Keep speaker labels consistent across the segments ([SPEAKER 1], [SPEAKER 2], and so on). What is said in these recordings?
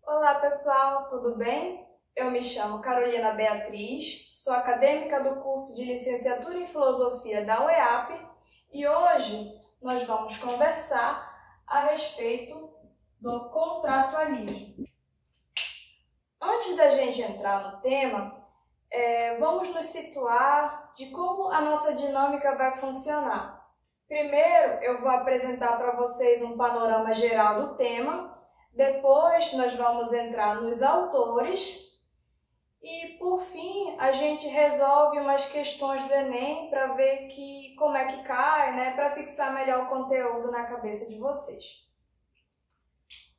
[SPEAKER 1] Olá pessoal, tudo bem? Eu me chamo Carolina Beatriz, sou acadêmica do curso de Licenciatura em Filosofia da UEAP e hoje nós vamos conversar a respeito do contratualismo. Antes da gente entrar no tema, vamos nos situar de como a nossa dinâmica vai funcionar. Primeiro, eu vou apresentar para vocês um panorama geral do tema. Depois, nós vamos entrar nos autores e, por fim, a gente resolve umas questões do Enem para ver como é que cai, né, para fixar melhor o conteúdo na cabeça de vocês.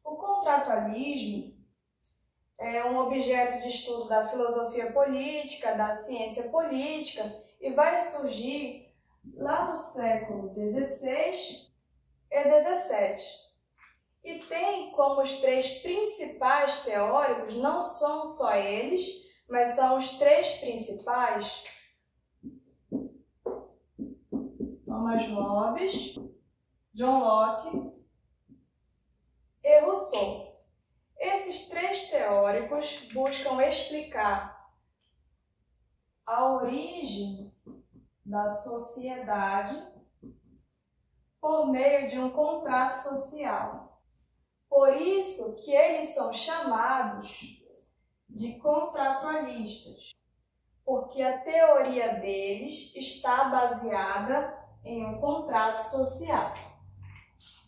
[SPEAKER 1] O contratualismo é um objeto de estudo da filosofia política, da ciência política e vai surgir lá no século XVI e XVII. E tem como os três principais teóricos, não são só eles, mas são os três principais: Thomas Hobbes, John Locke e Rousseau. Esses três teóricos buscam explicar a origem da sociedade por meio de um contrato social. Por isso que eles são chamados de contratualistas, porque a teoria deles está baseada em um contrato social.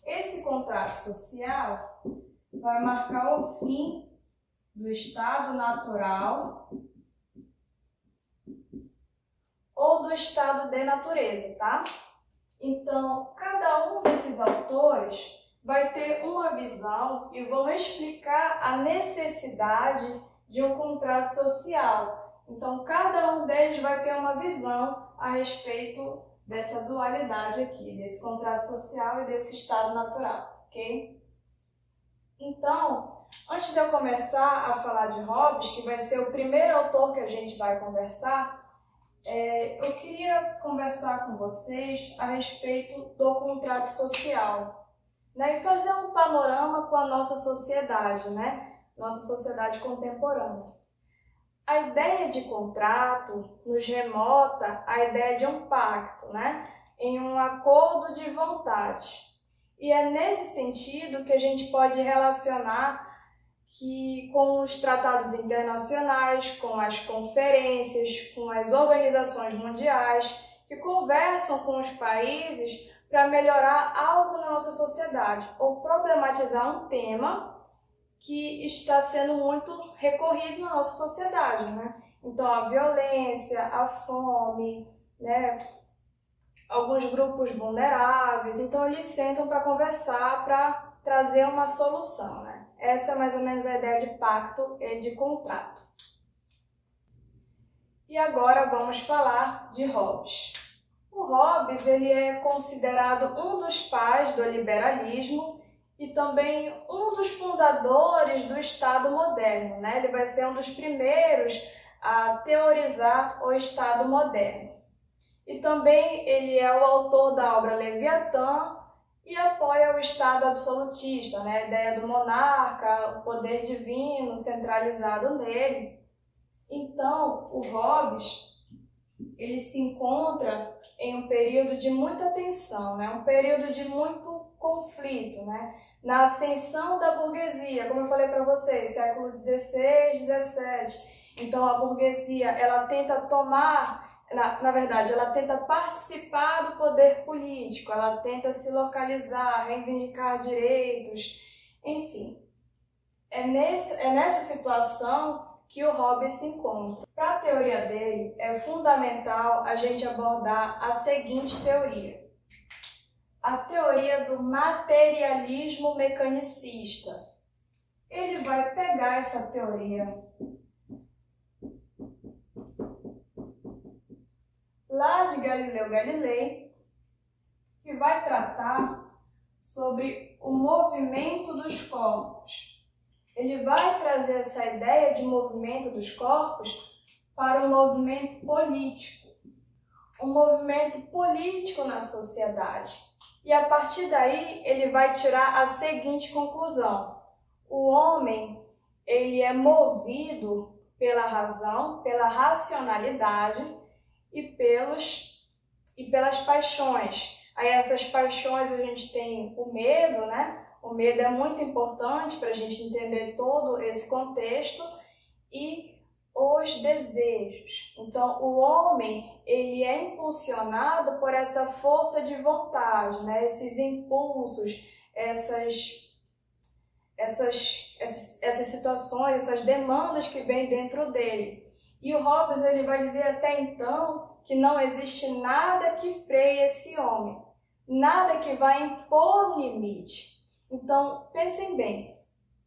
[SPEAKER 1] Esse contrato social vai marcar o fim do estado natural ou do estado de natureza, tá? Então, cada um desses autores vai ter uma visão e vão explicar a necessidade de um contrato social. Então, cada um deles vai ter uma visão a respeito dessa dualidade aqui, desse contrato social e desse estado natural, ok? Então, antes de eu começar a falar de Hobbes, que vai ser o primeiro autor que a gente vai conversar, eu queria conversar com vocês a respeito do contrato social, né, e fazer um panorama com a nossa sociedade, né, nossa sociedade contemporânea. A ideia de contrato nos remota a ideia de um pacto, né, em um acordo de vontade. E é nesse sentido que a gente pode relacionar com os tratados internacionais, com as conferências, com as organizações mundiais, que conversam com os países para melhorar algo na nossa sociedade ou problematizar um tema que está sendo muito recorrido na nossa sociedade, né? Então, a violência, a fome, né? Alguns grupos vulneráveis. Então, eles sentam para conversar, para trazer uma solução, né? Essa é mais ou menos a ideia de pacto e de contrato. E agora vamos falar de Hobbes. O Hobbes ele é considerado um dos pais do liberalismo e também um dos fundadores do Estado moderno, né? Ele vai ser um dos primeiros a teorizar o Estado moderno. E também ele é o autor da obra Leviatã e apoia o Estado absolutista, né? A ideia do monarca, o poder divino centralizado nele. Então, o Hobbes ele se encontra em um período de muita tensão, né? Um período de muito conflito, né? Na ascensão da burguesia, como eu falei para vocês, século XVI, XVII. Então, a burguesia ela tenta tomar, na verdade, ela tenta participar do poder político, ela tenta se localizar, reivindicar direitos, enfim. É nessa situação que o Hobbes se encontra. Para a teoria dele, é fundamental a gente abordar a seguinte teoria: a teoria do materialismo mecanicista. Ele vai pegar essa teoria lá de Galileu Galilei, que vai tratar sobre o movimento dos corpos. Ele vai trazer essa ideia de movimento dos corpos para um movimento político. Um movimento político na sociedade. E a partir daí, ele vai tirar a seguinte conclusão: o homem ele é movido pela razão, pela racionalidade e pelas paixões. Aí essas paixões a gente tem o medo, né? O medo é muito importante para a gente entender todo esse contexto, e os desejos. Então, o homem, ele é impulsionado por essa força de vontade, né? Esses impulsos, essas situações, essas demandas que vêm dentro dele. E o Hobbes, ele vai dizer até então que não existe nada que freie esse homem, nada que vai impor um limite. Então, pensem bem,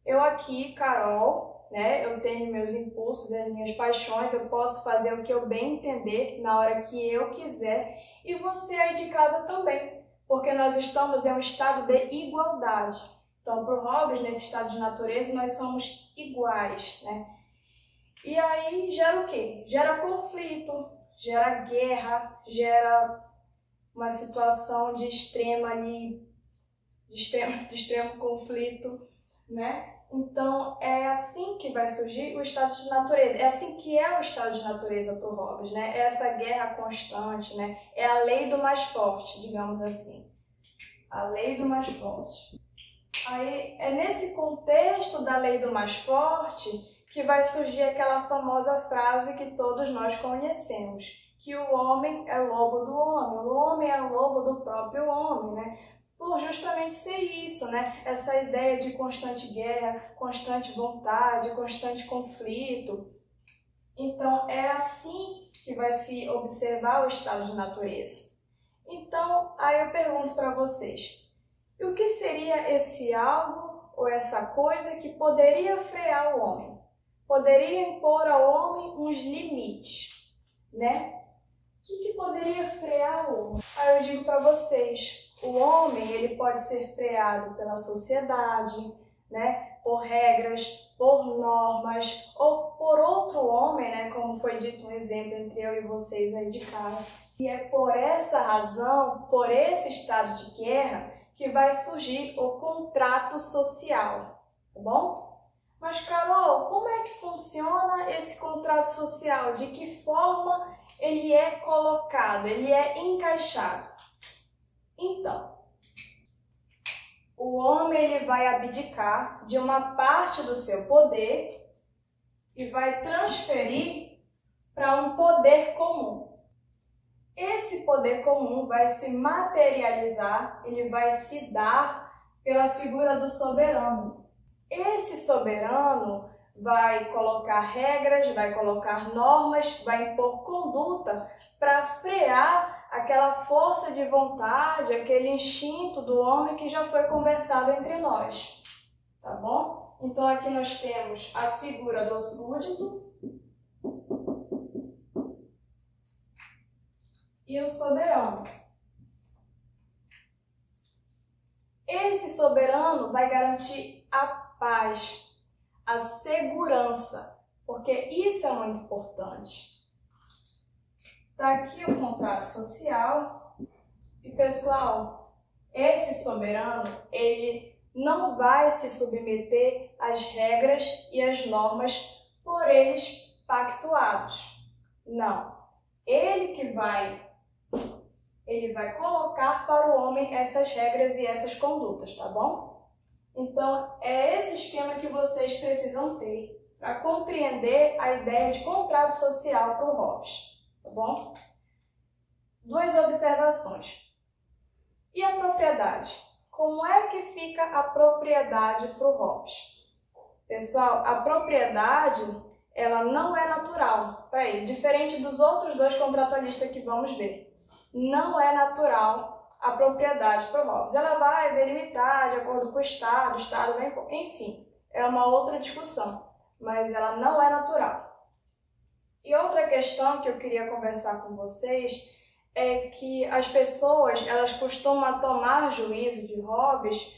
[SPEAKER 1] eu aqui, Carol, né, eu tenho meus impulsos, as minhas paixões, eu posso fazer o que eu bem entender na hora que eu quiser, e você aí de casa também, porque nós estamos em um estado de igualdade. Então, para o Hobbes, nesse estado de natureza, nós somos iguais, né? E aí gera o quê? Gera conflito, gera guerra, gera uma situação de extremo conflito, né? Então, é assim que vai surgir o estado de natureza. É assim que é o estado de natureza para o Hobbes, né? É essa guerra constante, né? É a lei do mais forte, digamos assim. A lei do mais forte. Aí, é nesse contexto da lei do mais forte que vai surgir aquela famosa frase que todos nós conhecemos, que o homem é lobo do homem, o homem é lobo do próprio homem, né? Por justamente ser isso, né? Essa ideia de constante guerra, constante vontade, constante conflito. Então, é assim que vai se observar o estado de natureza. Então, aí eu pergunto para vocês, o que seria esse algo ou essa coisa que poderia frear o homem? Poderia impor ao homem uns limites, né? O que poderia frear o homem? Aí eu digo para vocês, o homem ele pode ser freado pela sociedade, né? Por regras, por normas, ou por outro homem, né? Como foi dito um exemplo entre eu e vocês aí de casa. E é por essa razão, por esse estado de guerra, que vai surgir o contrato social, tá bom? Mas, Carol, como é que funciona esse contrato social? De que forma ele é colocado, ele é encaixado? Então, o homem ele vai abdicar de uma parte do seu poder e vai transferir para um poder comum. Esse poder comum vai se materializar, ele vai se dar pela figura do soberano. Esse soberano vai colocar regras, vai colocar normas, vai impor conduta para frear aquela força de vontade, aquele instinto do homem que já foi conversado entre nós, tá bom? Então aqui nós temos a figura do súdito e o soberano. Esse soberano vai garantir a paz, a segurança, porque isso é muito importante. Está aqui o contrato social e, pessoal, esse soberano, ele não vai se submeter às regras e às normas por eles pactuados. Não. Ele vai colocar para o homem essas regras e essas condutas, tá bom? Então, é esse esquema que vocês precisam ter para compreender a ideia de contrato social para o Hobbes, tá bom? Duas observações. E a propriedade? Como é que fica a propriedade para o Hobbes? Pessoal, a propriedade, ela não é natural para ele, diferente dos outros dois contratualistas que vamos ver. Não é natural a propriedade para o Hobbes. Ela vai delimitar de acordo com o Estado vem, enfim, é uma outra discussão, mas ela não é natural. E outra questão que eu queria conversar com vocês é que as pessoas, elas costumam tomar juízo de Hobbes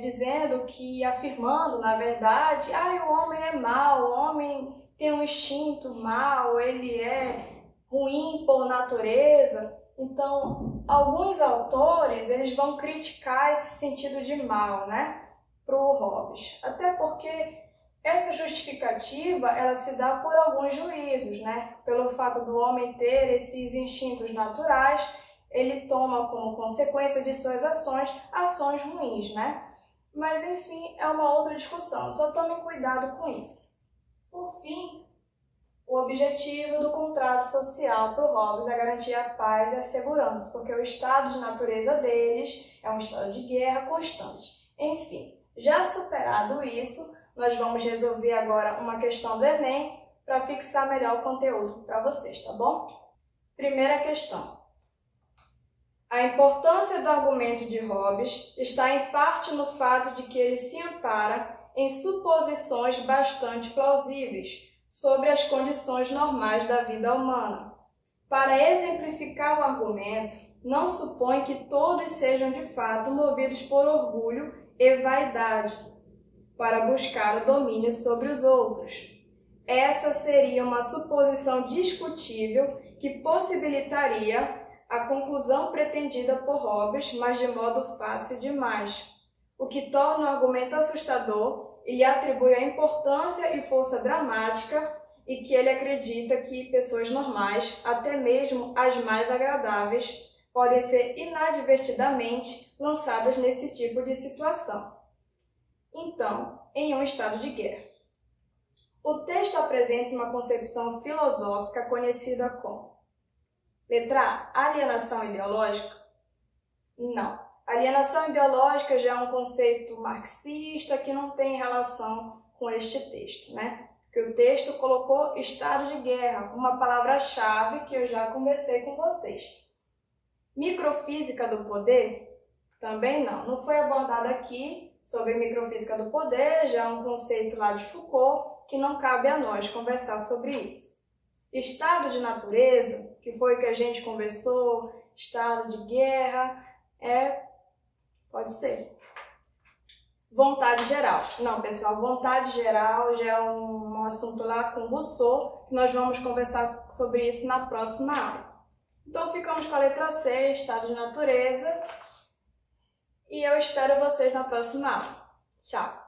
[SPEAKER 1] dizendo que, afirmando, na verdade, o homem é mau, o homem tem um instinto mau, ele é ruim por natureza. Então, alguns autores, eles vão criticar esse sentido de mal, né, para o Hobbes. Até porque Essa justificativa, ela se dá por alguns juízos, né? Pelo fato do homem ter esses instintos naturais, ele toma como consequência de suas ações ruins, né? Mas, enfim, é uma outra discussão, só tomem cuidado com isso. Por fim, o objetivo do contrato social para o Hobbes é garantir a paz e a segurança, porque o estado de natureza deles é um estado de guerra constante. Enfim, já superado isso, nós vamos resolver agora uma questão do Enem para fixar melhor o conteúdo para vocês, tá bom? Primeira questão. A importância do argumento de Hobbes está em parte no fato de que ele se ampara em suposições bastante plausíveis sobre as condições normais da vida humana. Para exemplificar o argumento, não supõe que todos sejam de fato movidos por orgulho e vaidade, para buscar o domínio sobre os outros. Essa seria uma suposição discutível que possibilitaria a conclusão pretendida por Hobbes, mas de modo fácil demais, o que torna o argumento assustador e lhe atribui a importância e força dramática e que ele acredita que pessoas normais, até mesmo as mais agradáveis, podem ser inadvertidamente lançadas nesse tipo de situação. Então, em um estado de guerra. O texto apresenta uma concepção filosófica conhecida como letra A, alienação ideológica? Não. Alienação ideológica já é um conceito marxista que não tem relação com este texto, né? Porque o texto colocou estado de guerra, uma palavra-chave que eu já conversei com vocês. Microfísica do poder? Também não. Não foi abordado aqui sobre microfísica do poder, já é um conceito lá de Foucault, que não cabe a nós conversar sobre isso. Estado de natureza, que foi o que a gente conversou, estado de guerra, pode ser. Vontade geral. Não, pessoal, vontade geral já é um assunto lá com Rousseau, que nós vamos conversar sobre isso na próxima aula. Então, ficamos com a letra C, estado de natureza, e eu espero vocês na próxima aula. Tchau!